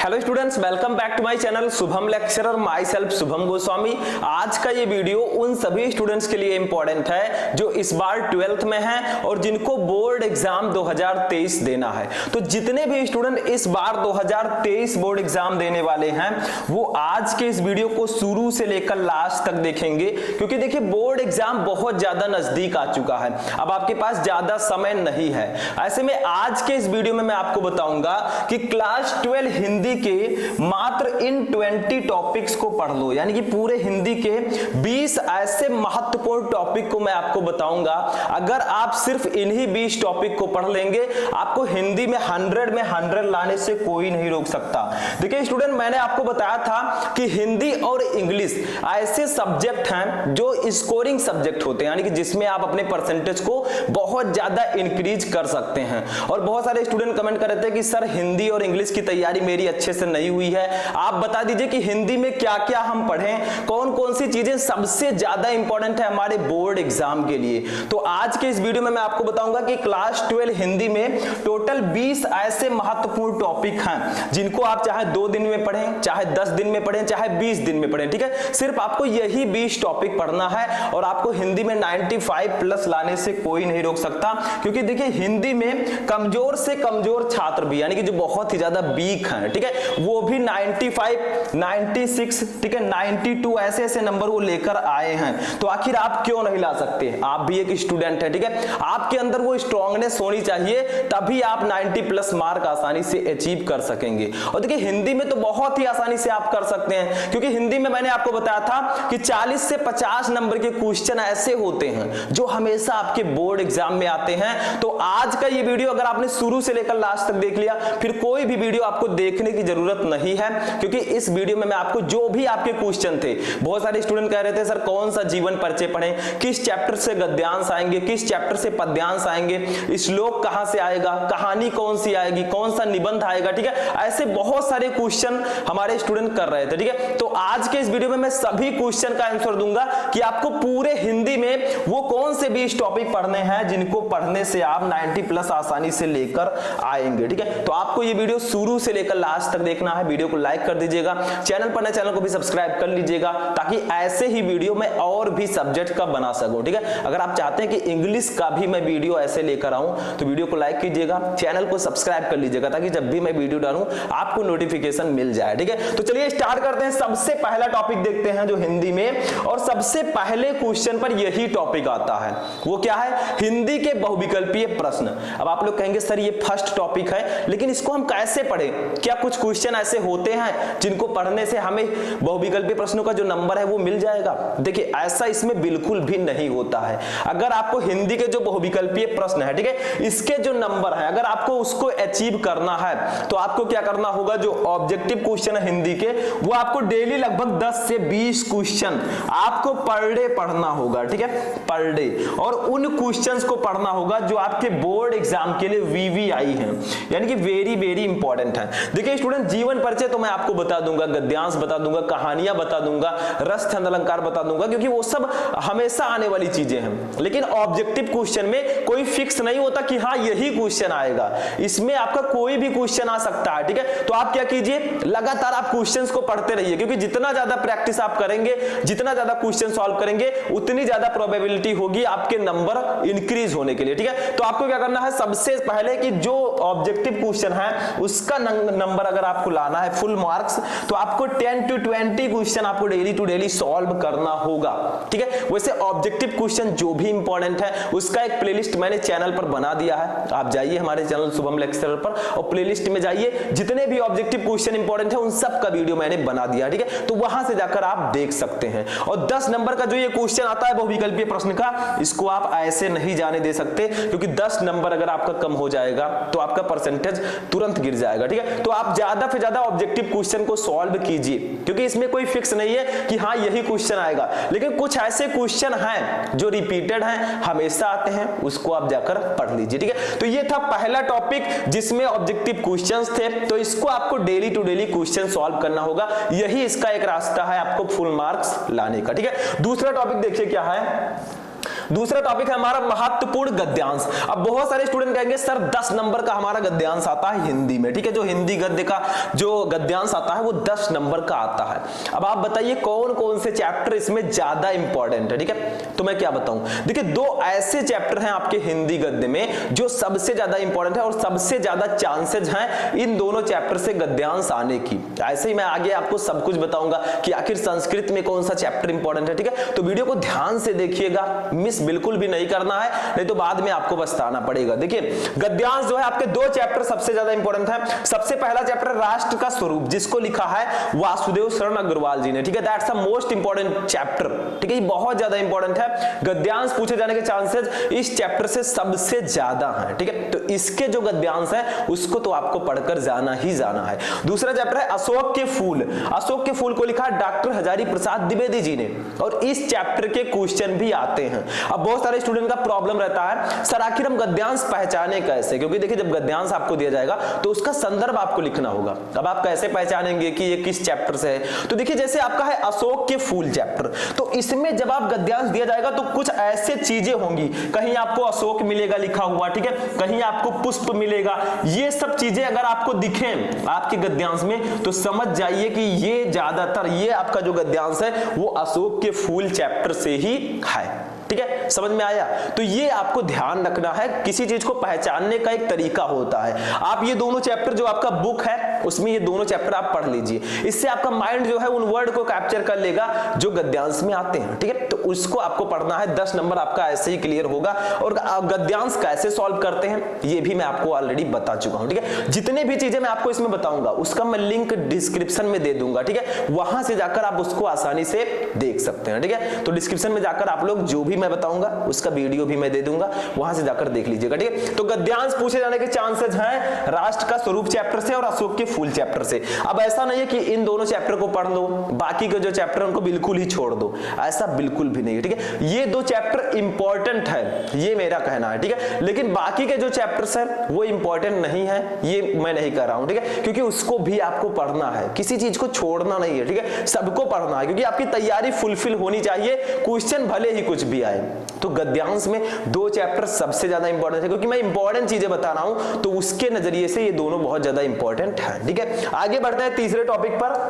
Hello students, welcome back to my channel Shubham lecturer, myself Shubham Goswami. आज का ये video उन सभी स्टूडेंट्स के लिए इंपॉर्टेंट है जो इस बार 12th में हैं और जिनको बोर्ड एग्जाम 2023 देना है। तो जितने भी स्टूडेंट इस बार 2023 बोर्ड एग्जाम देने वाले हैं वो आज के इस वीडियो को शुरू से लेकर लास्ट तक देखेंगे, क्योंकि देखिए बोर्ड एग्जाम बहुत ज्यादा नजदीक आ चुका है, अब आपके पास ज्यादा समय नहीं है। ऐसे में आज के इस वीडियो में मैं आपको बताऊंगा कि क्लास 12 हिंदी के मात्र इन 20 टॉपिक्स को पढ़ लो, यानी कि पूरे हिंदी के 20 ऐसे महत्वपूर्ण टॉपिक को मैं आपको बताऊंगा। अगर आप सिर्फ इन्हीं 20 टॉपिक को पढ़ लेंगे, आपको हिंदी में 100 में 100 लाने से कोई नहीं रोक सकता। देखिए स्टूडेंट, मैंने आपको बताया था कि हिंदी और इंग्लिश ऐसे सब्जेक्ट हैं जो स्कोरिंग सब्जेक्ट होते हैं, यानी कि जिसमें आप अपने परसेंटेज को बहुत ज्यादा इंक्रीज कर सकते हैं। और बहुत सारे स्टूडेंट कमेंट कर रहे थे कि सर हिंदी और इंग्लिश की तैयारी मेरी अच्छे से नहीं हुई है, आप बता दीजिए कि हिंदी में क्या क्या हम पढ़ें, कौन कौन सी चीजें सबसे ज्यादा इंपॉर्टेंट है हमारे बोर्ड एग्जाम के लिए। तो आज के इस वीडियो में मैं आपको बताऊंगा कि क्लास 12 हिंदी में टोटल 20 ऐसे महत्वपूर्ण टॉपिक हैं जिनको आप चाहे 2 दिन में पढ़ें, चाहे 10 दिन में पढ़ें, चाहे 20 दिन में पढ़ें। ठीक है, सिर्फ आपको यही 20 टॉपिक पढ़ना है और आपको हिंदी में 95 प्लस लाने से कोई नहीं रोक सकता। क्योंकि देखिए हिंदी में कमजोर से कमजोर छात्र भी, यानी कि जो बहुत ही ज्यादा वीक हैं, ठीक है, वो भी 95, 96, ठीक है, 92 ऐसे ऐसे नंबर वो लेकर आए हैं। तो आखिर आप क्यों नहीं ला सकते? आप भी एक स्टूडेंट है, ठीक है, आपके अंदर वो स्ट्रांगनेस होनी चाहिए, तभी आप 90 प्लस मार्क आसानी से अचीव कर सकेंगे। और देखिए हिंदी में तो बहुत ही आसानी से आप कर सकते हैं, क्योंकि हिंदी में मैंने आपको बताया था कि 40 से 50 नंबर के क्वेश्चन ऐसे होते हैं जो हमेशा आपके बोर्ड एग्जाम में आते हैं। तो आज का ये वीडियो अगर आपने शुरू से लेकर लास्ट तक देख लिया, फिर कोई भी वीडियो आपको देखने की जरूरत नहीं है, क्योंकि इस वीडियो में मैं आपको जो भी आपके क्वेश्चन थे, बहुत सारे स्टूडेंट कह रहे थे सर कौन सा जीवन परिचय पढ़ें, किस चैप्टर से गद्यांश आएंगे, किस चैप्टर से पद्यांश आएंगे, श्लोक कहां से आएगा, कहानी कौन सी आएगी, कौन सा निबंध आएगा। ठीक है, ऐसे बहुत सारे क्वेश्चन हमारे स्टूडेंट कर रहे थे। ठीक है, तो आज के इस वीडियो में मैं सभी क्वेश्चन का आंसर दूंगा कि आपको पूरे हिंदी में वो कौन से 20 टॉपिक पढ़ने हैं जिनको पढ़ने से आप 90 प्लस आसानी से लेकर आएंगे। ठीक है, तो आपको ये वीडियो शुरू से लेकर लास्ट तक देखना है। वीडियो को लाइक कर दीजिएगा, चैनल पर नए चैनल को भी सब्सक्राइब कर लीजिएगा, ताकि ऐसे ही वीडियो मैं और भी सब्जेक्ट का बना सकूं। ठीक है, अगर आप चाहते हैं कि इंग्लिश का भी मैं वीडियो ऐसे लेकर आऊं तो वीडियो को लाइक कीजिएगा, चैनल को सब्सक्राइब कर लीजिएगा, ताकि जब भी मैं वीडियो डालूं आपको नोटिफिकेशन मिल जाए। ठीक है, तो चलिए स्टार्ट करते हैं। सबसे पहला टॉपिक देखते हैं जो हिंदी में, और सबसे पहले क्वेश्चन पर यही टॉपिक आता है, वो क्या है? हिंदी के बहुविकल्पीय प्रश्न। अब आप लोग कहेंगे सर ये फर्स्ट टॉपिक है, लेकिन इसको हम कैसे पढ़ें? क्या कुछ क्वेश्चन ऐसे होते हैं जिनको पढ़ने से हमें बहुविकल्पीय प्रश्नों का जो नंबर है वो मिल जाएगा? देखिए ऐसा इसमें बिल्कुल भी नहीं होता है। अगर आपको हिंदी के जो बहुविकल्पीय प्रश्न है, ठीक है, इसके जो नंबर है, अगर आपको उसको अचीव करना है तो आपको क्या करना होगा? जो ऑब्जेक्टिव क्वेश्चन है हिंदी के, वो आपको डेली लगभग 10 से 20 क्वेश्चन आपको पर डे पढ़ना होगा। ठीक है, पर डे, और उन क्वेश्चंस को पढ़ना होगा जो आपके बोर्ड एग्जाम के लिए वीवीआई हैं, यानी कि वेरी वेरी इंपॉर्टेंट है। देखिए स्टूडेंट, जीवन परिचय तो मैं आपको बता दूंगा, गद्यांश बता दूंगा, कहानियां बता दूंगा, रस छंद अलंकार बता दूंगा, क्योंकि वो सब हमेशा आने वाली चीजें हैं। लेकिन ऑब्जेक्टिव क्वेश्चन में कोई फिक्स नहीं होता कि हाँ यही क्वेश्चन आएगा, इसमें आपका कोई भी क्वेश्चन आ सकता है। ठीक है, तो आप क्या कीजिए, लगातार आप क्वेश्चंस को पढ़ते रहिए, क्योंकि जितना ज्यादा प्रैक्टिस आप करेंगे, जितना ज्यादा क्वेश्चन सॉल्व करेंगे, उतनी ज्यादा प्रोबेबिलिटी होगी आपके नंबर इंक्रीज होने के लिए। ठीक है, तो आपको क्या करना है? सबसे पहले कि जो ऑब्जेक्टिव क्वेश्चन है उसका नंबर अगर आपको लाना है फुल मार्क्स, तो आपको 10 to 20 क्वेश्चन आपको डेली टू डेली सॉल्व करना होगा। ठीक है, वैसे ऑब्जेक्टिव क्वेश्चन जो भी इंपॉर्टेंट है उसका एक प्लेलिस्ट मैंने चैनल पर बना दिया है, आप जाइए हमारे चैनल शुभम लेक्चरर पर और प्लेलिस्ट में जाइए, जितने भी ऑब्जेक्टिव क्वेश्चन इंपॉर्टेंट है उन सब का वीडियो मैंने बना दिया। ठीक है, तो वहां से जाकर आप देख सकते हैं। और 10 नंबर का जो ये क्वेश्चन आता है बहुविकल्पीय प्रश्न का, इसको आप ऐसे नहीं जाने दे सकते, क्योंकि 10 नंबर अगर आपका कम हो जाएगा तो आपका परसेंटेज तुरंत गिर जाएगा। ठीक है, तो आप ज्यादा से ज्यादा ऑब्जेक्टिव क्वेश्चन को सॉल्व कीजिए, क्योंकि इसमें कोई फिक्स नहीं है कि हाँ यही क्वेश्चन आएगा, लेकिन कुछ ऐसे क्वेश्चन हैं जो रिपीटेड हैं, हमेशा आते हैं, उसको आप जाकर पढ़ लीजिए। ठीक है, तो ये था पहला टॉपिक जिसमें ऑब्जेक्टिव क्वेश्चंस थे, तो इसको आपको daily to daily question solve करना होगा, यही इसका एक रास्ता है आपको फुल मार्क्स लाने का। ठीक है, दूसरा टॉपिक देखिए क्या है? दूसरा टॉपिक है हमारा महत्वपूर्ण गद्यांश। अब बहुत सारे स्टूडेंट कहेंगे सर 10 नंबर का हमारा गद्यांश आता है हिंदी में, ठीक है, जो हिंदी गद्य का जो गद्यांश आता है वो 10 नंबर का आता है। अब आप बताइए कौन कौन से चैप्टर इसमें ज्यादा इंपॉर्टेंट है, ठीक है, तो मैं क्या बताऊं। देखिए दो ऐसे चैप्टर हैं आपके हिंदी गद्य में जो सबसे ज्यादा इंपॉर्टेंट है और सबसे ज्यादा चांसेस हैं इन दोनों चैप्टर से गद्यांश आने की। ऐसे ही मैं आगे आपको सब कुछ बताऊंगा कि आखिर संस्कृत में कौन सा चैप्टर इंपॉर्टेंट है, ठीक है, तो वीडियो को ध्यान से देखिएगा, मिस बिल्कुल भी नहीं करना है, नहीं तो बाद में आपको पछताना पड़ेगा। देखिए गद्यांश जो है आपके दो चैप्टर सबसे ज्यादा इंपॉर्टेंट है। सबसे पहला चैप्टर राष्ट्र का स्वरूप, जिसको लिखा है वासुदेव शरण अग्रवाल जी ने, ठीक है, that's the most important chapter, ठीक है, ये बहुत ज्यादा इंपॉर्टेंट है। गद्यांश पूछे जाने के चांसेस इस चैप्टर से सबसे ज्यादा हैं, ठीक है, तो इसके जो गद्यांश है उसको तो आपको पढ़कर जाना ही जाना है। दूसरा चैप्टर है अशोक के फूल। अशोक के फूल को लिखा है डॉक्टर हजारी प्रसाद द्विवेदी जी ने और इस चैप्टर के क्वेश्चन भी आते हैं। अब बहुत सारे स्टूडेंट का प्रॉब्लम रहता है सर आखिर हम गद्यांश पहचाने कैसे, क्योंकि देखिए जब गद्यांश आपको दिया जाएगा तो उसका संदर्भ आपको लिखना होगा। अब आप कैसे पहचानेंगे कि ये किस चैप्टर से है, तो देखिए जैसे आपका है अशोक के फूल चैप्टर, तो इसमें जब आप गद्यांश दिया जाएगा तो कुछ ऐसे चीजें होंगी, कहीं आपको अशोक मिलेगा लिखा हुआ, ठीक है, कहीं आपको पुष्प मिलेगा, ये सब चीजें अगर आपको दिखें आपके गद्यांश में तो समझ जाइए कि ये ज्यादातर ये आपका जो गद्यांश है वो अशोक के फूल चैप्टर से ही है, ठीक है, समझ में आया। तो ये आपको ध्यान रखना है, किसी चीज को पहचानने का एक तरीका होता है। आप ये दोनों चैप्टर जो आपका बुक है उसमें ये दोनों चैप्टर आप पढ़ लीजिए, इससे आपका माइंड जो है उन वर्ड को कैप्चर कर लेगा जो गद्यांश में आते हैं, ठीक है, तो उसको आपको पढ़ना है। 10 नंबर आपका ऐसे ही क्लियर होगा। और गद्यांश कैसे सॉल्व करते हैं ये भी मैं आपको ऑलरेडी बता चुका हूं, ठीक है, जितने भी चीजें मैं आपको इसमें बताऊंगा उसका मैं लिंक डिस्क्रिप्शन में दे दूंगा, ठीक है, वहां से जाकर आप उसको आसानी से देख सकते हैं, ठीक है, तो डिस्क्रिप्शन में जाकर आप लोग जो भी मैं बताऊंगा उसका वीडियो भी मैं दे दूंगा, वहां से जाकर देख लीजिएगा, ठीक है। तो गद्यांश पूछे जाने के चांसेस हैं राष्ट्र का स्वरूप चैप्टर से और अशोक के फूल चैप्टर से। अब ऐसा नहीं है कि इन दोनों चैप्टर को पढ़ लो बाकी के जो चैप्टर उनको बिल्कुल ही छोड़ दो, ऐसा बिल्कुल भी नहीं है, ठीक है, ये दो चैप्टर इंपॉर्टेंट है ये मेरा कहना है, ठीक है, लेकिन बाकी के जो चैप्टर्स हैं वो इंपॉर्टेंट नहीं है ये मैं नहीं कह रहा हूं, ठीक है, क्योंकि उसको भी आपको पढ़ना है, किसी चीज को छोड़ना नहीं है, ठीक है, सबको पढ़ना है, क्योंकि आपकी तैयारी फुलफिल होनी चाहिए, क्वेश्चन भले ही कुछ भी आए। तो गद्यांश में दो चैप्टर सबसे ज्यादा इंपॉर्टेंट है, क्योंकि मैं इंपॉर्टेंट चीजें बता रहा हूं तो उसके नजरिए से ये दोनों बहुत ज्यादा इंपॉर्टेंट है, ठीक है। आगे बढ़ते हैं तीसरे टॉपिक पर,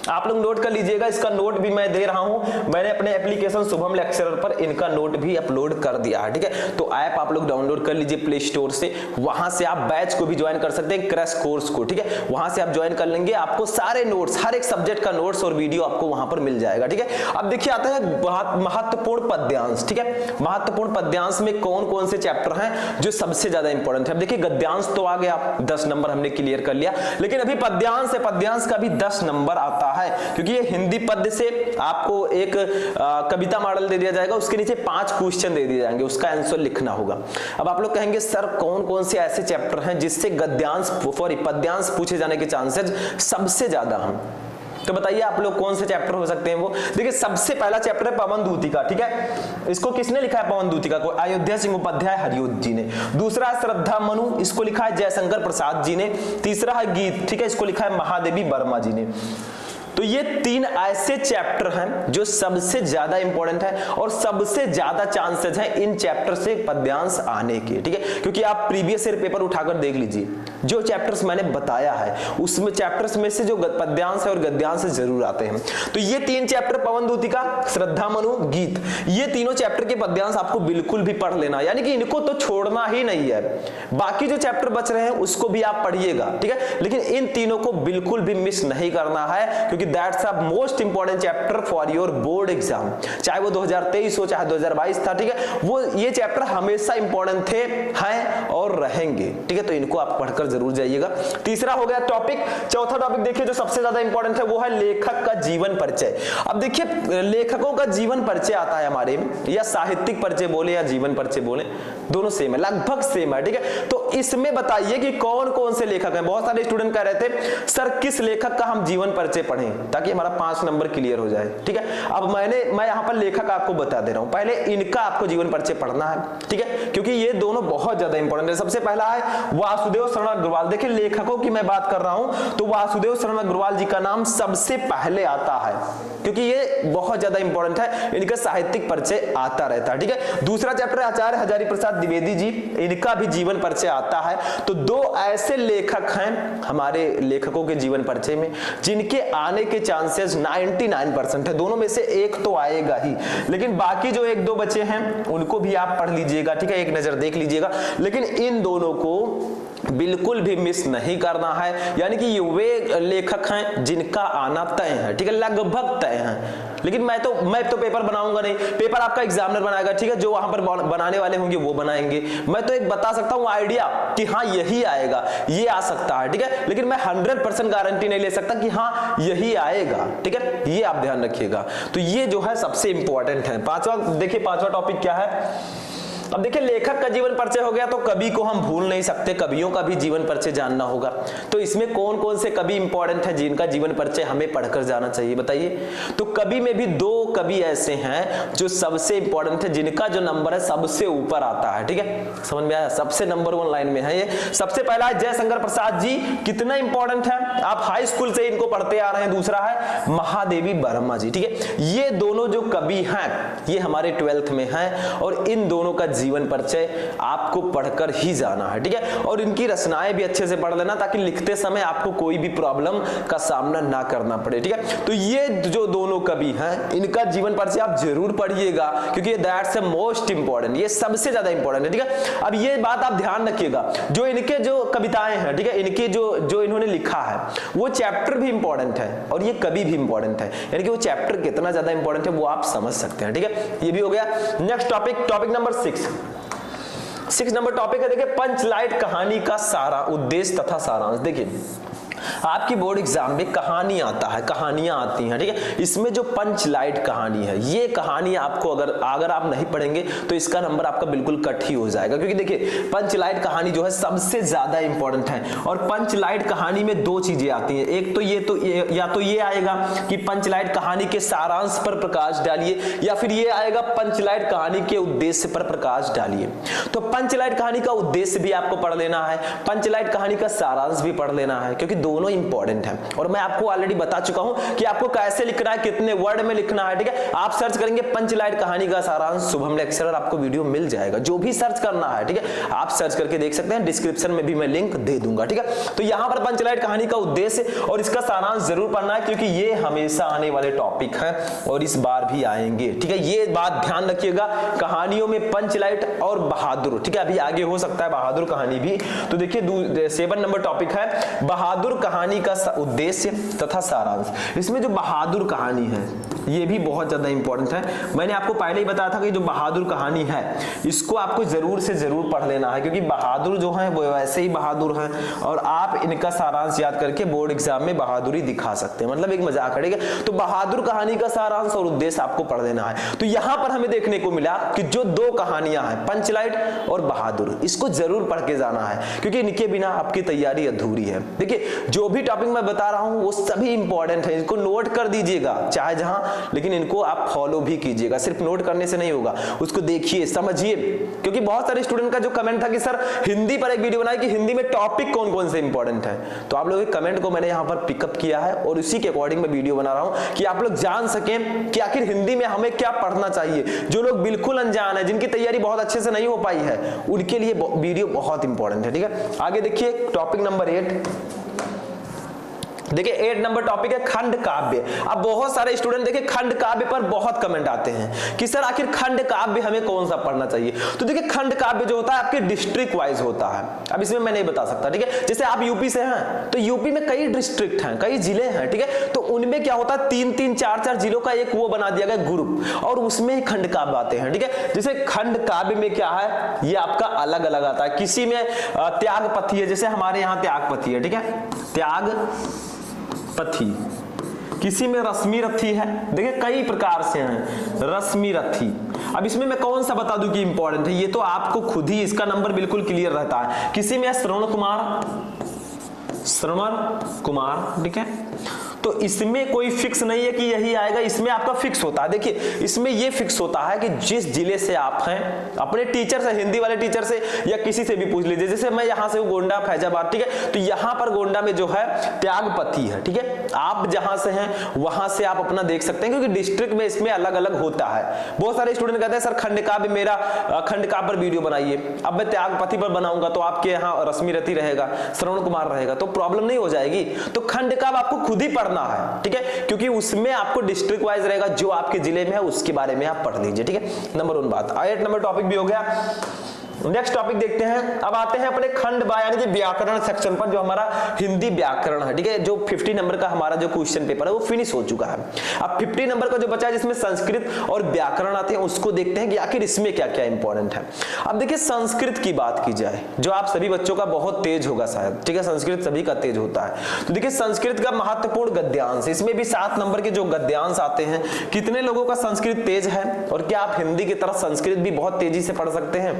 आप लोग नोट कर लीजिएगा, इसका नोट भी मैं दे रहा हूं, मैंने अपने एप्लीकेशन शुभम लेक्चरर पर इनका नोट भी अपलोड कर दिया है, ठीक है, तो ऐप आप लोग डाउनलोड कर लीजिए प्ले स्टोर से, वहां से आप बैच को भी ज्वाइन कर सकते हैं, क्रैश कोर्स को, ठीक है, वहां से आप ज्वाइन कर लेंगे, आपको सारे नोट्स हर एक सब्जेक्ट का नोट्स और वीडियो आपको वहां पर मिल जाएगा, ठीक है। अब देखिए आता है महत्वपूर्ण पद्यांश, ठीक है, महत्वपूर्ण पद्यांश में कौन कौन से चैप्टर हैं जो सबसे ज्यादा इंपॉर्टेंट है। अब देखिए गद्यांश तो आ गया, 10 नंबर हमने क्लियर कर लिया, लेकिन अभी पद्यांश है, पद्यांश का भी 10 नंबर आता है, क्योंकि ये हिंदी पद्य से आपको एक कविता मॉडल दे दिया जाएगा, उसके नीचे 5 क्वेश्चन दे दिए जाएंगे, उसका आंसर लिखना होगा। अब आप लोग कहेंगे सर कौन कौन से ऐसे चैप्टर हैं जिससे गद्यांश पद्यांश पूछे जाने के चांसेस सबसे ज्यादा हैं, तो बताइए आप लोग कौन से चैप्टर हो सकते हैं वो। देखिए सबसे पहला चैप्टर है पवन दूतिका, ठीक है, इसको किसने लिखा है पवन दूतिका को, अयोध्या सिंह उपाध्याय हरिओत जी ने। दूसरा है श्रद्धा मनु, इसको लिखा है जयशंकर प्रसाद जी ने। तीसरा है गीत, ठीक है, इसको लिखा है महादेवी वर्मा जी ने। तो ये 3 ऐसे चैप्टर हैं जो सबसे ज्यादा इंपॉर्टेंट है और सबसे ज्यादा चांसेस हैं इन चैप्टर से पद्यांश आने के, ठीक है, क्योंकि आप प्रीवियस ईयर पेपर उठाकर देख लीजिए, जो चैप्टर्स मैंने बताया है उसमें चैप्टर्स में से जो पद्यांश है और गद्यांश जरूर आते हैं। तो ये 3 चैप्टर पवन दूतिका, श्रद्धा मनु, गीत, ये तीनों चैप्टर के पद्यांश आपको बिल्कुल भी पढ़ लेना, यानी कि इनको तो छोड़ना ही नहीं है, बाकी जो चैप्टर बच रहे हैं उसको भी आप पढ़िएगा, ठीक है, लेकिन इन तीनों को बिल्कुल भी मिस नहीं करना है, क्योंकि that's a most important chapter for your board exam, चाहे वो 2023 हो चाहे 2022 था, ठीक है, वो ये चैप्टर हमेशा इंपॉर्टेंट थे, हैं और रहेंगे, ठीक है, तो इनको आप पढ़कर जरूर जाइएगा। तीसरा हो गया टॉपिक। चौथा टॉपिक देखिए जो सबसे ज्यादा इंपॉर्टेंट है वो है लेखक का जीवन परिचय। अब देखिए लेखकों का जीवन परिचय आता है हमारे में, या साहित्यिक परिचय बोले या जीवन परिचय बोले, दोनों सेम है, लगभग सेम है, ठीक है। तो इसमें बताइए कि कौन कौन से लेखक हैं। बहुत सारे स्टूडेंट कह रहे थे सर किस लेखक का हम जीवन परिचय पढ़ें ताकि हमारा 5 नंबर क्लियर हो जाए, ठीक है। अब मैं यहाँ पर लेखक आपको बता दे रहा हूं, पहले इनका आपको जीवन परिचय पढ़ना है, ठीक है, क्योंकि ये दोनों बहुत ज्यादा इंपॉर्टेंट है। सबसे पहला है वासुदेव शरण अग्रवाल। देखिए लेखकों की मैं बात कर रहा हूं तो वासुदेव शरण अग्रवाल जी का नाम सबसे पहले आता है, क्योंकि ये बहुत ज्यादा इंपॉर्टेंट है, इनका साहित्यिक परिचय आता रहता है। ठीक है, दूसरा चैप्टर आचार्य हजारी प्रसाद द्विवेदी जी, इनका भी जीवन परिचय आता है। तो दो ऐसे लेखक हैं हमारे लेखकों के जीवन परिचय में जिनके आने के चांसेस 99% है, दोनों में से एक तो आएगा ही, लेकिन बाकी जो एक दो बचे हैं उनको भी आप पढ़ लीजिएगा। ठीक है, एक नजर देख लीजिएगा, लेकिन इन दोनों को बिल्कुल भी मिस नहीं करना है, यानी कि ये वे लेखक हैं जिनका आना तय है। ठीक है, लगभग तय है, लेकिन मैं तो पेपर बनाऊंगा नहीं, पेपर आपका एग्जामिनर बनाएगा। ठीक है, जो वहां पर बनाने वाले होंगे वो बनाएंगे। मैं तो एक बता सकता हूं आइडिया कि हाँ यही आएगा, ये आ सकता है। ठीक है, लेकिन मैं 100% गारंटी नहीं ले सकता कि हाँ यही आएगा। ठीक है, ये आप ध्यान रखिएगा। तो ये जो है सबसे इंपॉर्टेंट है। देखिए पांचवा टॉपिक क्या है। अब देखिए लेखक का जीवन परिचय हो गया, तो कवि को हम भूल नहीं सकते, कवियों का भी जीवन परिचय जानना होगा। तो इसमें कौन कौन से कवि इंपॉर्टेंट है जिनका जीवन परिचय हमें पढ़कर जाना चाहिए, बताइए। तो कवि में भी दो कवि ऐसे हैं जो सबसे इंपॉर्टेंट है, जिनका जो नंबर है सबसे ऊपर आता है। ठीक है, समझ में आया, सबसे नंबर 1 लाइन में है ये। सबसे पहला है जयशंकर प्रसाद जी, कितना इंपॉर्टेंट है, आप हाई स्कूल से इनको पढ़ते आ रहे हैं। दूसरा है महादेवी वर्मा जी। ठीक है, ये दोनों जो कवि हैं ये हमारे 12th में हैं, और इन दोनों का जीवन परिचय आपको पढ़कर ही जाना है। ठीक है, और इनकी रचनाएं भी अच्छे से पढ़ लेना ताकि लिखते समय आपको कोई भी प्रॉब्लम का सामना ना करना पड़े। ठीक है, तो ये जो दोनों कवि हैं इनका जीवन परिचय आप जरूर पढ़िएगा, क्योंकि दैट्स द मोस्ट इंपॉर्टेंट, ये सबसे ज्यादा इंपॉर्टेंट है। ठीक है, अब ये बात आप ध्यान रखिएगा, जो इनके जो कविताएं हैं, ठीक है, इनके जो इन्होंने लिखा है वो चैप्टर भी इंपॉर्टेंट है और ये कवि भी इंपॉर्टेंट है, यानी कि वो चैप्टर कितना ज्यादा इंपॉर्टेंट है वो आप समझ सकते हैं। ठीक है, ये भी हो गया। Next topic number 6 number topic है, देखिए पंचलाइट कहानी का सारा उद्देश्य तथा सारांश। देखिए आपकी बोर्ड एग्जाम में कहानी आता है, कहानियां आती हैं। ठीक है, इसमें जो पंचलाइट कहानी है, ये कहानी आपको अगर आप नहीं पढ़ेंगे तो इसका नंबर आपका बिल्कुल कट ही हो जाएगा, क्योंकि देखिए पंचलाइट कहानी जो है सबसे ज्यादा इंपॉर्टेंट है। और पंचलाइट कहानी में दो चीजें आती हैं, एक तो ये आएगा कि पंचलाइट कहानी के सारांश पर प्रकाश डालिए, या फिर ये आएगा पंचलाइट कहानी के उद्देश्य पर प्रकाश डालिए। तो पंचलाइट कहानी का उद्देश्य भी आपको पढ़ लेना है, पंचलाइट कहानी का सारांश भी पढ़ लेना है, क्योंकि दोनों इंपॉर्टेंट हैं। और मैं आपको ऑलरेडी बता चुका हूं कि आपको कैसे लिखना है, कितने वर्ड में लिखना है। ठीक है, आप सर्च करेंगे पंचलाइट कहानी का सारांश शुभम लेक्चरर, आपको वीडियो मिल जाएगा, जो भी सर्च करना है। ठीक है, आप सर्च करके देख सकते हैं, डिस्क्रिप्शन में भी मैं लिंक दे दूंगा। ठीक है, तो यहां पर पंचलाइट कहानी का उद्देश्य और इसका सारांश जरूर पढ़ना है, क्योंकि ये हमेशा आने वाले टॉपिक हैं और इस बार भी आएंगे। ठीक है, ये बात ध्यान रखिएगा, कहानियों में पंचलाइट और बहादुर। ठीक है, अभी आगे हो सकता है बहादुर कहानी भी। तो देखिए 7 नंबर टॉपिक है बहादुर कहानी का उद्देश्य तथा सारांश। इसमें जो बहादुर कहानी है ये भी बहुत ज्यादा इंपॉर्टेंट है। मैंने आपको पहले ही बताया था कि जो बहादुर कहानी है इसको आपको जरूर से जरूर पढ़ लेना है, क्योंकि बहादुर जो है वो वैसे ही बहादुर हैं और आप इनका सारांश याद करके बोर्ड एग्जाम में बहादुरी दिखा सकते हैं, मतलब एक मजाक है। ठीक है, तो बहादुर कहानी का सारांश और उद्देश्य आपको पढ़ लेना है। तो यहां पर हमें देखने को मिला कि जो दो कहानियां हैं पंचलाइट और बहादुर, इसको जरूर पढ़ के जाना है, क्योंकि इनके बिना आपकी तैयारी अधूरी है। देखिए जो भी टॉपिक मैं बता रहा हूं वो सभी इंपॉर्टेंट है, इसको नोट कर दीजिएगा चाहे जहां, लेकिन इनको आप फॉलो भी कीजिएगा, सिर्फ नोट करने से नहीं होगा, उसको देखिए समझिए। क्योंकि बहुत सारे स्टूडेंट का जो कमेंट था कि सर हिंदी पर एक वीडियो बनाए कि हिंदी में टॉपिक कौन कौन से इंपॉर्टेंट है, तो आप लोगों के कमेंट को मैंने यहां पर पिकअप किया है और उसी के अकॉर्डिंग मैं वीडियो बना रहा हूं कि आप लोग जान सकें कि आखिर हिंदी में हमें क्या पढ़ना चाहिए। जो लोग बिल्कुल अनजान है, जिनकी तैयारी बहुत अच्छे से नहीं हो पाई है, उनके लिए वीडियो बहुत इंपॉर्टेंट है। ठीक है, आगे देखिए टॉपिक नंबर 8। देखिए 8 नंबर टॉपिक है खंड काव्य। अब बहुत सारे स्टूडेंट देखिए खंड काव्य पर बहुत कमेंट आते हैं कि सर आखिर खंड काव्य हमें कौन सा पढ़ना चाहिए। तो देखिए खंड काव्य जो होता है आपके डिस्ट्रिक्ट वाइज होता है, अब इसमें मैं नहीं बता सकता। ठीक है, जैसे आप यूपी से हैं तो यूपी में कई डिस्ट्रिक्ट हैं, कई जिले हैं। ठीक है, तो उनमें क्या होता है 3-3, 4-4 जिलों का एक वो बना दिया गया ग्रुप, और उसमें ही खंड काव्य आते हैं। ठीक है, जैसे खंड काव्य में क्या है ये आपका अलग अलग आता है, किसी में त्यागपथी है, जैसे हमारे यहाँ त्यागपथी है। ठीक है, त्याग पथी, किसी में रश्मि रथी है, देखिए कई प्रकार से हैं रश्मि रथी। अब इसमें मैं कौन सा बता दूं कि इंपॉर्टेंट है, ये तो आपको खुद ही इसका नंबर बिल्कुल क्लियर रहता है। किसी में श्रवण कुमार, ठीक है, तो तो इसमें कोई फिक्स नहीं है कि यही आएगा, इसमें आपका फिक्स होता है। देखिए इसमें ये फिक्स होता है कि जिस जिले से आप हैं, अपने टीचर से, हिंदी वाले टीचर से या किसी से भी पूछ लीजिए। जैसे मैं यहां से हूं गोंडा फैजाबाद, ठीक है, तो यहां पर गोंडा में जो है त्यागपति है, ठीक है। आप जहां से हैं वहां से आप अपना देख सकते हैं, क्योंकि डिस्ट्रिक्ट में इसमें अलग अलग होता है। बहुत सारे स्टूडेंट कहते हैं सर खंडकाव्य, मेरा खंडकाव्य पर वीडियो बनाइए। अब मैं त्यागपति पर बनाऊंगा तो आपके यहाँ रश्मि रति रहेगा, श्रवण कुमार रहेगा, तो प्रॉब्लम नहीं हो जाएगी। तो खंडकाव्य आपको खुद ही पढ़ना है, ठीक है, क्योंकि उसमें आपको डिस्ट्रिक्ट वाइज रहेगा, जो आपके जिले में है उसके बारे में आप पढ़ लीजिए, ठीक है। नंबर 1 बात। 8 नंबर टॉपिक भी हो गया। नेक्स्ट टॉपिक देखते हैं। अब आते हैं अपने खंड बा यानी कि व्याकरण सेक्शन पर, जो हमारा हिंदी व्याकरण है, ठीक है, जो 50 नंबर का हमारा जो क्वेश्चन पेपर है वो फिनिश हो चुका है। अब 50 नंबर का जो बचा है जिसमें संस्कृत और व्याकरण आते हैं, उसको देखते हैं कि आखिर इसमें क्या क्या इंपॉर्टेंट है। अब देखिए संस्कृत की बात की जाए, जो आप सभी बच्चों का बहुत तेज होगा शायद, ठीक है, संस्कृत सभी का तेज होता है। तो देखिए संस्कृत का महत्वपूर्ण गद्यांश, इसमें भी 7 नंबर के जो गद्यांश आते हैं। कितने लोगों का संस्कृत तेज है, और क्या आप हिंदी की तरह संस्कृत भी बहुत तेजी से पढ़ सकते हैं?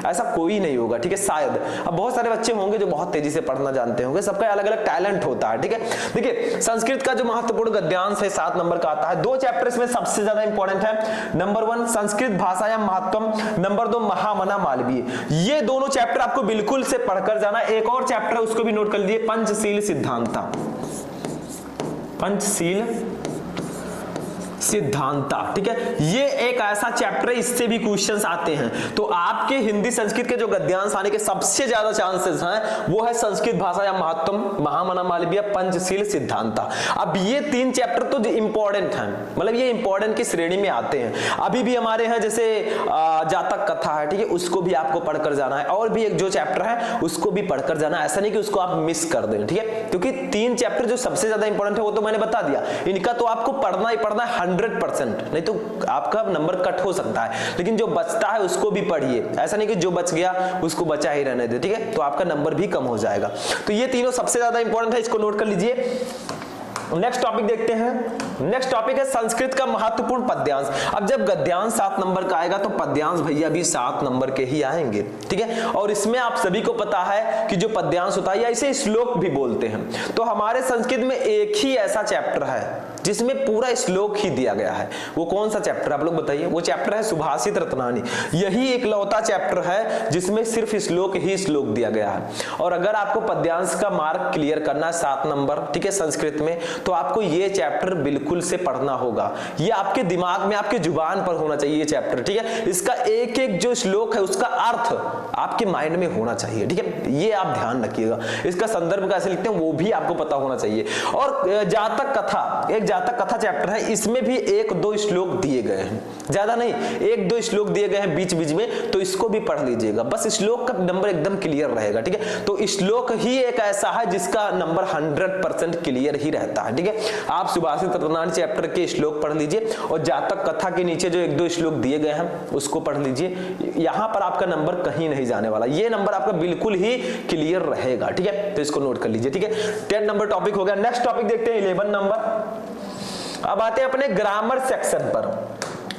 ऐसा कोई नहीं होगा, ठीक है, शायद। अब बहुत सारे बच्चे होंगे जो बहुत तेजी से पढ़ना जानते होंगे, सबका अलग अलग टैलेंट होता है, ठीक है। देखिए संस्कृत का जो महत्वपूर्ण गद्यांश है 7 नंबर का आता है। 2 चैप्टर इसमें सबसे ज्यादा इंपॉर्टेंट है। नंबर 1 संस्कृत भाषायां महत्वम, नंबर 2 महामना मालवीय। ये दोनों चैप्टर आपको बिल्कुल से पढ़कर जाना। एक और चैप्टर है उसको भी नोट कर लीजिए, पंचशील सिद्धांता। पंचशील सिद्धांता, ठीक है, ये एक ऐसा चैप्टर है, इससे भी क्वेश्चंस आते हैं। तो आपके हिंदी संस्कृत के जो गद्यांश आने के सबसे ज्यादा चांसेस हैं वो है संस्कृत भाषा या महत्वम, महामना मालवीय, पंचशील सिद्धांता। अब ये 3 चैप्टर तो इंपॉर्टेंट हैं, मतलब ये इंपॉर्टेंट की श्रेणी में आते हैं। अभी भी हमारे हैं जैसे जातक कथा है, ठीक है, उसको भी आपको पढ़कर जाना है, और भी एक जो चैप्टर है उसको भी पढ़कर जाना है। ऐसा नहीं कि उसको आप मिस कर दें, ठीक है, क्योंकि 3 चैप्टर जो सबसे ज्यादा इंपॉर्टेंट है वो तो मैंने बता दिया, इनका तो आपको पढ़ना ही पढ़ना है 100%, नहीं तो आपका नंबर कट हो सकता है। लेकिन जो बचता है उसको भी पढ़िए, ऐसा नहीं कि जो बच गया उसको बचा ही रहने दे, ठीक है, तो आपका नंबर भी कम हो जाएगा। तो ये तीनों सबसे ज्यादा इंपॉर्टेंट है, इसको नोट कर लीजिए। नेक्स्ट टॉपिक देखते हैं। नेक्स्ट टॉपिक है संस्कृत का महत्वपूर्ण पद्यांश। अब जब गद्यांश 7 नंबर का आएगा तो पद्यांश भैया भी 7 नंबर के ही आएंगे, ठीक है। और इसमें आप सभी को पता है कि जो पद्यांश होता है या इसे श्लोक भी बोलते हैं, तो हमारे संस्कृत में एक ही ऐसा चैप्टर है जिसमें पूरा श्लोक ही दिया गया है। वो कौन सा चैप्टर आप लोग बताइए? वो चैप्टर है सुभाषित रत्नानी। यही एकलौता चैप्टर है जिसमें सिर्फ श्लोक ही श्लोक दिया गया है। और अगर आपको पद्यांश का मार्क क्लियर करना है 7 नंबर, ठीक है, संस्कृत में, तो आपको ये चैप्टर बिल्कुल से पढ़ना होगा। ये आपके दिमाग में, आपके जुबान पर होना चाहिए ये चैप्टर, ठीक है। इसका एक एक जो श्लोक है उसका अर्थ आपके माइंड में होना चाहिए, ठीक है, ये आप ध्यान रखिएगा। इसका संदर्भ कैसे लिखते हैं वो भी आपको पता होना चाहिए। और जातक कथा, एक जातक कथा चैप्टर है, इसमें भी 1-2 श्लोक दिए गए हैं, ज्यादा नहीं, 1-2 श्लोक दिए गए हैं बीच बीच में, तो इसको भी पढ़ लीजिएगा। बस श्लोक का नंबर एकदम क्लियर रहेगा, ठीक है। तो श्लोक ही एक ऐसा है जिसका नंबर 100% क्लियर ही रहता है, ठीक है। आप सुभाषित रत्नानी चैप्टर के श्लोक पढ़ लीजिए और जातक कथा के नीचे जो 1-2 श्लोक दिए गए हैं उसको पढ़ लीजिए। यहां पर आपका नंबर कहीं नहीं जाने वाला, ये नंबर आपका बिल्कुल ही क्लियर रहेगा, ठीक है। तो इसको नोट कर लीजिए, ठीक है। 10 नंबर टॉपिक हो गया। नेक्स्ट टॉपिक देखते हैं 11 नंबर। अब आते हैं अपने ग्रामर सेक्शन पर।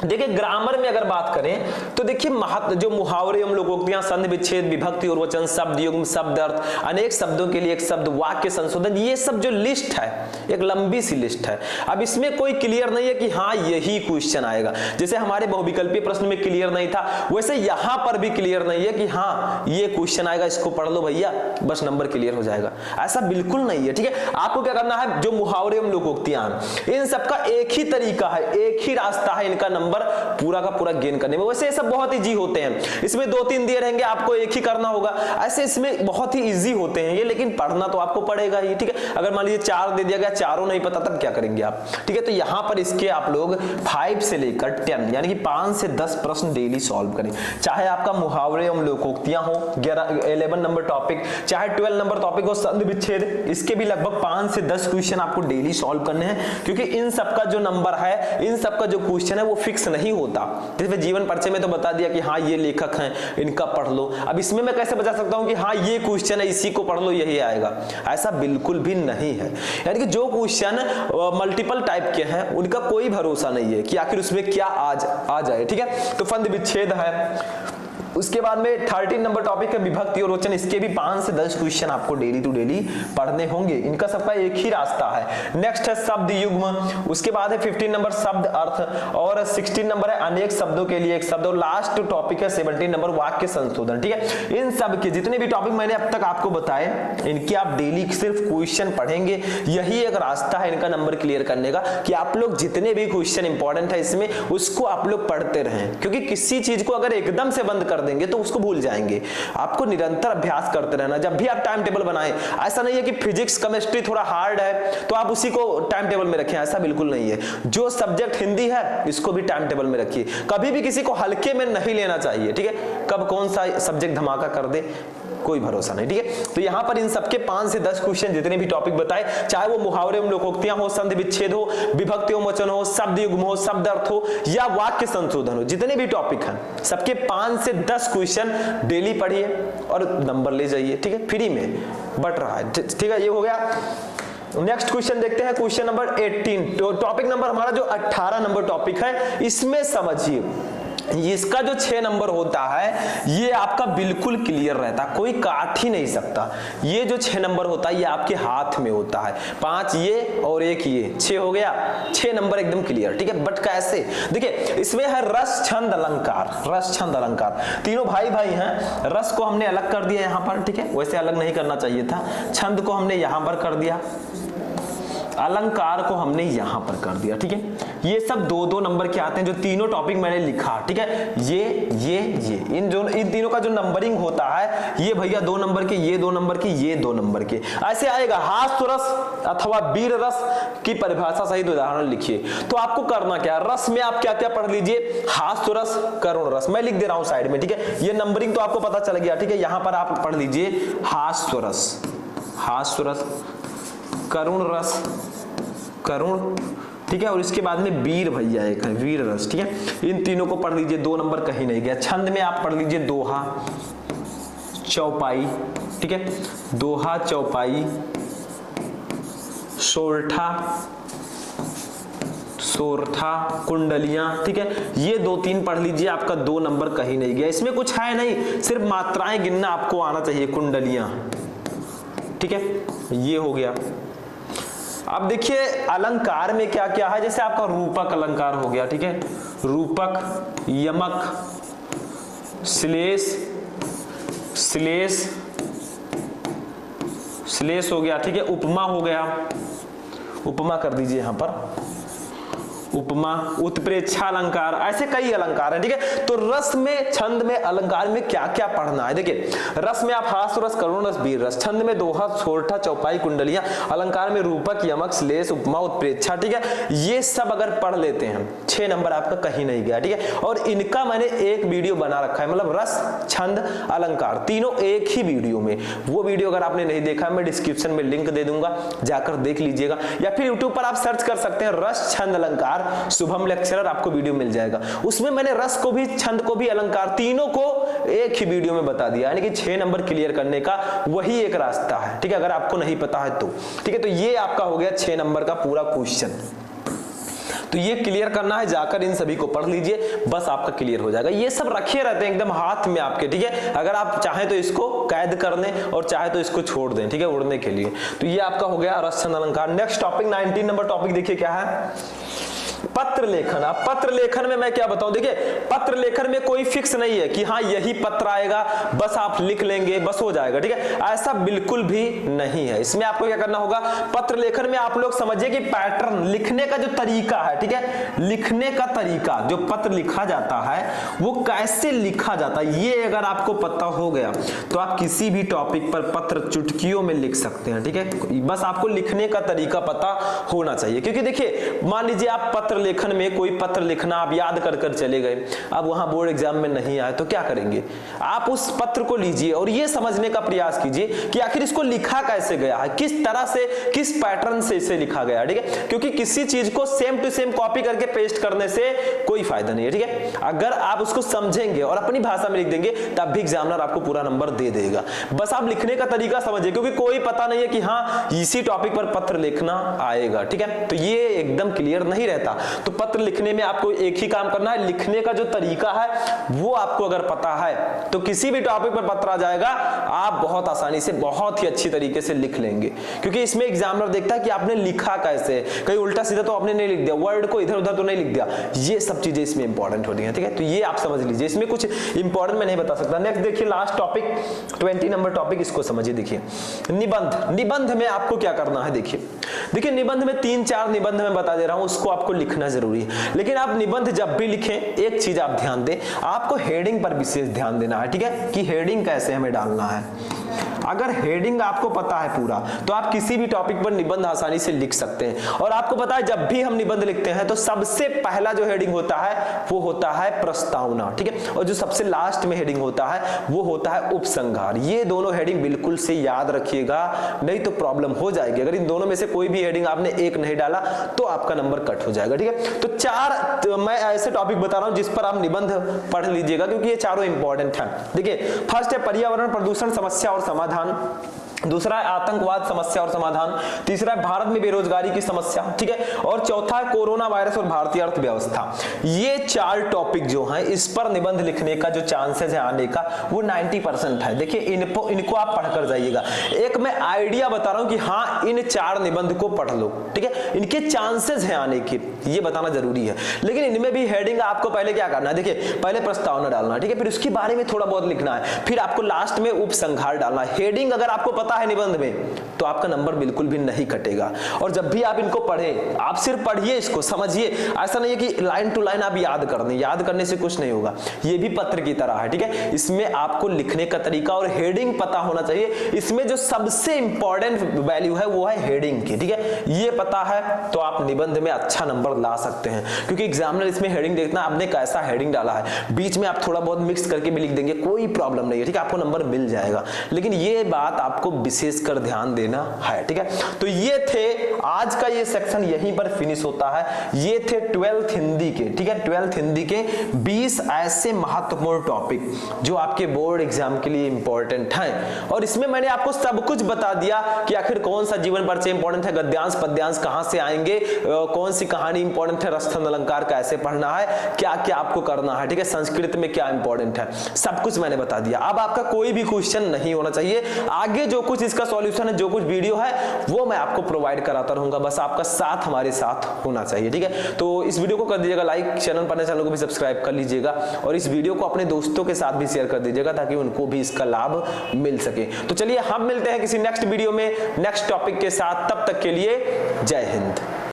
देखिए ग्रामर में अगर बात करें तो देखिए जो मुहावरे, हम लोगोक्तियां, संधि विच्छेद, विभक्ति और वचन, शब्द युग्म, शब्द अर्थ, अनेक शब्दों के लिए एक शब्द, वाक्य संशोधन, ये सब जो लिस्ट है एक लंबी सी लिस्ट है। अब इसमें कोई क्लियर नहीं है कि हाँ यही क्वेश्चन आएगा। जैसे हमारे बहुविकल्पीय प्रश्न में क्लियर नहीं था, वैसे यहां पर भी क्लियर नहीं है कि हाँ ये क्वेश्चन आएगा, इसको पढ़ लो भैया बस नंबर क्लियर हो जाएगा, ऐसा बिल्कुल नहीं है, ठीक है। आपको क्या करना है, जो मुहावरे एवं लोकोक्तियां इन सबका एक ही तरीका है, एक ही रास्ता है इनका नंबर पूरा का पूरा गेन करने में। वैसे ये सब बहुत इजी होते हैं, इसमें 2-3 दिए रहेंगे, आपको एक ही करना होगा। ऐसे इसमें बहुत ही इजी होते हैं ये, लेकिन पढ़ना तो आपको पड़ेगा ही, ठीक है। अगर मान लीजिए 4 दे दिया गया, चारों नहीं पता, तब क्या करेंगे आप, ठीक है। तो यहां पर इसके आप लोग 5 से लेकर 10 यानी कि 5 से 10 प्रश्न डेली सॉल्व करें। चाहे आपका मुहावरे एवं लोकोक्तियां हो 11 नंबर टॉपिक, चाहे 12 नंबर टॉपिक हो संधि विच्छेद, इसके भी लगभग 5 से 10 क्वेश्चन आपको डेली सॉल्व करने हैं, क्योंकि इन सबका जो नंबर है, इन सबका जो क्वेश्चन है वो फिक्स नहीं होता। जैसे जीवन परिचय में तो बता दिया कि हाँ ये लेखक हैं, इनका पढ़ लो। अब इसमें मैं कैसे बता सकता हूं कि हाँ ये क्वेश्चन है, इसी को पढ़ लो यही आएगा? ऐसा बिल्कुल भी नहीं है। यानी कि जो क्वेश्चन मल्टीपल टाइप के हैं उनका कोई भरोसा नहीं है कि आखिर उसमें क्या आ जाए, ठीक है। तो संधि विच्छेद है, उसके बाद में 13 नंबर टॉपिक है विभक्ति और वचन। इसके भी 5 से 10 क्वेश्चन आपको डेली टू डेली पढ़ने होंगे। इनका सबका एक ही रास्ता है। नेक्स्ट है शब्द युग्म। उसके बाद है 15 नंबर शब्द अर्थ और 16 नंबर है अनेक शब्दों के लिए एक शब्द और लास्ट टॉपिक है 17 नंबर वाक्य संशोधन। ठीक है, इन सब के जितने भी टॉपिक मैंने अब तक आपको बताए इनके आप डेली सिर्फ क्वेश्चन पढ़ेंगे। यही एक रास्ता है इनका नंबर क्लियर करने का कि आप लोग जितने भी क्वेश्चन इंपॉर्टेंट है इसमें उसको आप लोग पढ़ते रहें, क्योंकि किसी चीज को अगर एकदम से बंद कर देंगे तो उसको भूल जाएंगे। आपको निरंतर अभ्यास करते रहना। जब भी आप टाइम टेबल बनाएं, ऐसा नहीं है कि फिजिक्स केमिस्ट्री थोड़ा हार्ड है तो आप उसी को टाइम टेबल में रखें, ऐसा बिल्कुल नहीं है। जो सब्जेक्ट हिंदी है इसको भी टाइम टेबल में रखिए। कभी भी किसी को हल्के में नहीं लेना चाहिए। ठीक है, कब कौन सा सब्जेक्ट धमाका कर दे कोई भरोसा नहीं। ठीक है, तो यहां पर इन सबके 5 से 10 क्वेश्चन जितने भी टॉपिक बताए, चाहे वो मुहावरे में लोकोक्तियां हो, संधि विच्छेद हो, विभक्ति एवं वचन हो, शब्द युग्म हो, शब्द अर्थ हो या वाक्य संशोधन हो, जितने भी टॉपिक हैं सबके 5 से 10 क्वेश्चन डेली पढ़िए और नंबर ले जाइए। ठीक है, फ्री में बट रहा है। ठीक है, ये हो गया। नेक्स्ट क्वेश्चन देखते हैं, क्वेश्चन नंबर 18। तो टॉपिक नंबर हमारा जो 18 नंबर टॉपिक है, इसमें समझिए इसका जो 6 नंबर होता है ये आपका बिल्कुल क्लियर रहता है, कोई काट ही नहीं सकता। ये जो 6 नंबर होता है ये आपके हाथ में होता है। 5 ये और 1 ये, 6 हो गया। 6 नंबर एकदम क्लियर। ठीक है, बट कैसे? देखिए इसमें है रस छंद अलंकार। रस छंद अलंकार तीनों भाई भाई हैं। रस को हमने अलग कर दिया यहां पर। ठीक है, वैसे अलग नहीं करना चाहिए था। छंद को हमने यहां पर कर दिया, अलंकार को हमने यहां पर कर दिया। ठीक है, ये सब 2-2 नंबर के आते हैं। जो तीनों टॉपिक मैंने लिखा, ठीक है, ये इन तीनों का जो नंबरिंग होता है ये भैया 2 नंबर के, ये 2 नंबर के, ये 2 नंबर के, ऐसे आएगा। हास्य रस अथवा वीर रस की परिभाषा सहित उदाहरण लिखिए। तो आपको करना क्या, रस में आप क्या क्या पढ़ लीजिए, हास्य रस, करुण रस। मैं लिख दे रहा हूं साइड में। ठीक है, ये नंबरिंग तो आपको पता चल गया। ठीक है, यहां पर आप पढ़ लीजिए हास्य रस, करुण रस, करुण। ठीक है, और इसके बाद में वीर भैया एक है, वीर रस। ठीक है, इन तीनों को पढ़ लीजिए, 2 नंबर कहीं नहीं गया। छंद में आप पढ़ लीजिए दोहा, चौपाई। ठीक है, दोहा, चौपाई, सोरठा, कुंडलियां। ठीक है, ये 2-3 पढ़ लीजिए, आपका 2 नंबर कहीं नहीं गया। इसमें कुछ है नहीं, सिर्फ मात्राएं गिनना आपको आना चाहिए। कुंडलियां, ठीक है, ये हो गया। अब देखिए अलंकार में क्या क्या है, जैसे आपका रूपक अलंकार हो गया। ठीक है, रूपक, यमक, श्लेष हो गया। ठीक है, उपमा हो गया, उपमा कर दीजिए यहां पर, उपमा, उत्प्रेक्षा अलंकार, ऐसे कई अलंकार हैं। ठीक है, तो रस में, छंद में, अलंकार में क्या क्या पढ़ना है। देखिए रस में आप हास्य रस, करुण रस, वीर रस। छंद में दोहा, सोरठा, चौपाई, कुंडलियां। अलंकार में रूपक, यमक, श्लेष, उपमा, उत्प्रेक्षा। ठीक है, ये सब अगर पढ़ लेते हैं 6 नंबर आपका कहीं नहीं गया। ठीक है, और इनका मैंने एक वीडियो बना रखा है, मतलब रस, छंद, अलंकार तीनों एक ही वीडियो में। वो वीडियो अगर आपने नहीं देखा मैं डिस्क्रिप्शन में लिंक दे दूंगा, जाकर देख लीजिएगा, या फिर यूट्यूब पर आप सर्च कर सकते हैं रस, छंद, अलंकार, शुभम लेक्चरर, आपको वीडियो मिल जाएगा। उसमें मैंने रस को भी, छंद को भी, अलंकार तीनों को एक ही वीडियो में बता दिया। यानी कि 6 नंबर क्लियर करने का वही एक रास्ता है। ठीक है, अगर आपको नहीं पता है तो। ठीक है, तो ये आपका हो गया 6 नंबर का पूरा क्वेश्चन। तो ये क्लियर करना है, जाकर इन सभी को पढ़ लीजिए, बस आपका क्लियर हो जाएगा। ये सब रखे रहते हैं एकदम हाथ में आपके। ठीक है, अगर आप चाहें तो इसको कैद कर दें और चाहे तो इसको छोड़ दें। ठीक है, उड़ने के लिए। तो ये आपका हो गया रस, छंद, अलंकार। नेक्स्ट टॉपिक 19 नंबर टॉपिक देखिए क्या है, पत्र लेखन। अब पत्र लेखन में मैं क्या बताऊं, देखिए पत्र लेखन में कोई फिक्स नहीं है कि हाँ यही पत्र आएगा, बस आप लिख लेंगे बस हो जाएगा। ठीक है, ऐसा बिल्कुल भी नहीं है। इसमें आपको क्या करना होगा, पत्र लेखन में आप लोग समझिए कि पैटर्न, लिखने का जो तरीका है, ठीक है, लिखने का तरीका, जो पत्र लिखा जाता है वो कैसे लिखा जाता है, ये अगर आपको पता हो गया तो आप किसी भी टॉपिक पर पत्र चुटकियों में लिख सकते हैं। ठीक है, बस आपको लिखने का तरीका पता होना चाहिए। क्योंकि देखिए मान लीजिए आप पत्र लेखन में कोई पत्र लिखना आप याद कर कर चले गए, अब वहां बोर्ड एग्जाम में नहीं आए तो क्या करेंगे, आप उस पत्र को लीजिए और ये समझने का प्रयास कीजिए कि आखिर इसको लिखा कैसे गया है, किस तरह से, किस पैटर्न से इसे लिखा गया। ठीक है, क्योंकि किसी चीज को सेम टू सेम कॉपी करके पेस्ट करने से कोई फायदा नहीं है। ठीक है, अगर आप उसको समझेंगे और अपनी भाषा में लिख देंगे तब भी एग्जामिनर आपको पूरा नंबर दे देगा। बस आप लिखने का तरीका समझिए, क्योंकि कोई पता नहीं है कि हाँ इसी टॉपिक पर पत्र लिखना आएगा। ठीक है, तो ये एकदम क्लियर नहीं रहता। तो पत्र लिखने में आपको एक ही काम करना है, लिखने का जो तरीका है वो आपको अगर पता है तो किसी भी टॉपिक पर पत्र आ जाएगा, आप बहुत आसानी से बहुत ही अच्छी तरीके से लिख लेंगे। क्योंकि इसमें एग्जामिनर देखता है कि आपने लिखा कैसे, कहीं उल्टा सीधा तो आपने नहीं लिख दिया, वर्ड को इधर उधर तो नहीं लिख दिया, ये सब चीजें इसमें इंपॉर्टेंट होती हैं। ठीक है, तो ये आप समझ लीजिए, इसमें कुछ इंपॉर्टेंट मैं नहीं बता सकता। नेक्स्ट देखिए, लास्ट टॉपिक 20 नंबर टॉपिक, इसको समझिए। देखिए निबंध, निबंध में आपको क्या करना है, देखिए निबंध में 3-4 निबंध मैं बता दे रहा हूं, उसको आपको लिखना जरूरी है। लेकिन आप निबंध जब भी लिखें एक चीज आप ध्यान दें, आपको हेडिंग पर विशेष ध्यान देना है। ठीक है, कि हेडिंग कैसे हमें डालना है। अगर हेडिंग आपको पता है पूरा, तो आप किसी भी टॉपिक पर निबंध आसानी से लिख सकते हैं। और आपको पता है जब भी हम निबंध लिखते हैं तो सबसे पहला जो हेडिंग होता है वो होता है प्रस्तावना। ठीक है, और जो सबसे लास्ट में हेडिंग होता है वो होता है उपसंहार। ये दोनों हेडिंग बिल्कुल से याद रखिएगा, नहीं तो प्रॉब्लम हो जाएगी। अगर इन दोनों में से कोई भी हेडिंग आपने एक नहीं डाला तो आपका नंबर कट हो जाएगा। ठीक है, तो 4 मैं ऐसे टॉपिक बता रहा हूं जिस पर आप निबंध पढ़ लीजिएगा, क्योंकि ये चारों इंपॉर्टेंट हैं। देखिए फर्स्ट है पर्यावरण प्रदूषण समस्या और समाधान, दूसरा है आतंकवाद समस्या और समाधान, तीसरा है भारत में बेरोजगारी की समस्या, ठीक है, और चौथा है कोरोना वायरस और भारतीय अर्थव्यवस्था। ये 4 टॉपिक जो हैं इस पर निबंध लिखने का जो चांसेस है आने का वो 90% है। देखिए इनको आप पढ़कर जाइएगा। एक मैं आइडिया बता रहा हूं कि हाँ इन 4 निबंध को पढ़ लो, ठीक है, इनके चांसेस हैं आने के, ये बताना जरूरी है। लेकिन इनमें भी हेडिंग आपको पहले क्या करना है, देखिए पहले प्रस्तावना डालना है, ठीक है, फिर उसके बारे में थोड़ा बहुत लिखना है, फिर आपको लास्ट में उपसंहार डालना है। हेडिंग अगर आपको पता है निबंध में तो आपका नंबर बिल्कुल भी नहीं कटेगा। और जब भी आप इनको पढ़ें, आप सिर्फ पढ़िए, इसको समझिए। ऐसा नहीं है कि लाइन टू लाइन आप याद कर दें, याद करने से कुछ नहीं होगा। ये भी पत्र की तरह है, ठीक है, इसमें आपको लिखने का तरीका और हेडिंग पता होना चाहिए। इसमें जो सबसे इंपॉर्टेंट वैल्यू है वो है हेडिंग की, ठीक है, ये पता है तो आप निबंध में अच्छा नंबर ला सकते हैं। क्योंकि एग्जामिनर इसमें हेडिंग देखना आपने कैसा हेडिंग डाला है, बीच में आप थोड़ा बहुत मिक्स करके भी लिख देंगे, कोई प्रॉब्लम नहीं है, ठीक है, आपको नंबर मिल जाएगा। लेकिन ये बात आपको विशेष कर ध्यान देना है, ठीक है। तो ये थे आज का ये सेक्शन, यहीं पर फिनिश होता है। ये थे 12th हिंदी के, ठीक है, 12th हिंदी के 20 ऐसे महत्वपूर्ण टॉपिक जो आपके बोर्ड एग्जाम के लिए इंपॉर्टेंट हैं। और इसमें मैंने आपको सब कुछ बता दिया कि आखिर कौन सा जीवन परिचय इंपॉर्टेंट है, गद्यांश पद्यांश कहां से आएंगे, कौन सी कहानी इंपॉर्टेंट है, रसथन अलंकार कैसे पढ़ना है, क्या क्या आपको करना है, ठीक है, संस्कृत में क्या इंपॉर्टेंट है, सब कुछ मैंने बता दिया। अब आपका कोई भी क्वेश्चन नहीं होना चाहिए। आगे जो कुछ इसका सॉल्यूशन है, जो कुछ वीडियो है वो मैं आपको प्रोवाइड कराता रहूंगा, बस आपका साथ हमारे साथ होना चाहिए, ठीक है। तो इस वीडियो को कर दीजिएगा लाइक, चैनल पर चैनल को भी सब्सक्राइब कर लीजिएगा और इस वीडियो को अपने दोस्तों के साथ भी शेयर कर दीजिएगा ताकि उनको भी इसका लाभ मिल सके। तो चलिए हम मिलते हैं किसी नेक्स्ट वीडियो में नेक्स्ट टॉपिक के साथ, तब तक के लिए जय हिंद।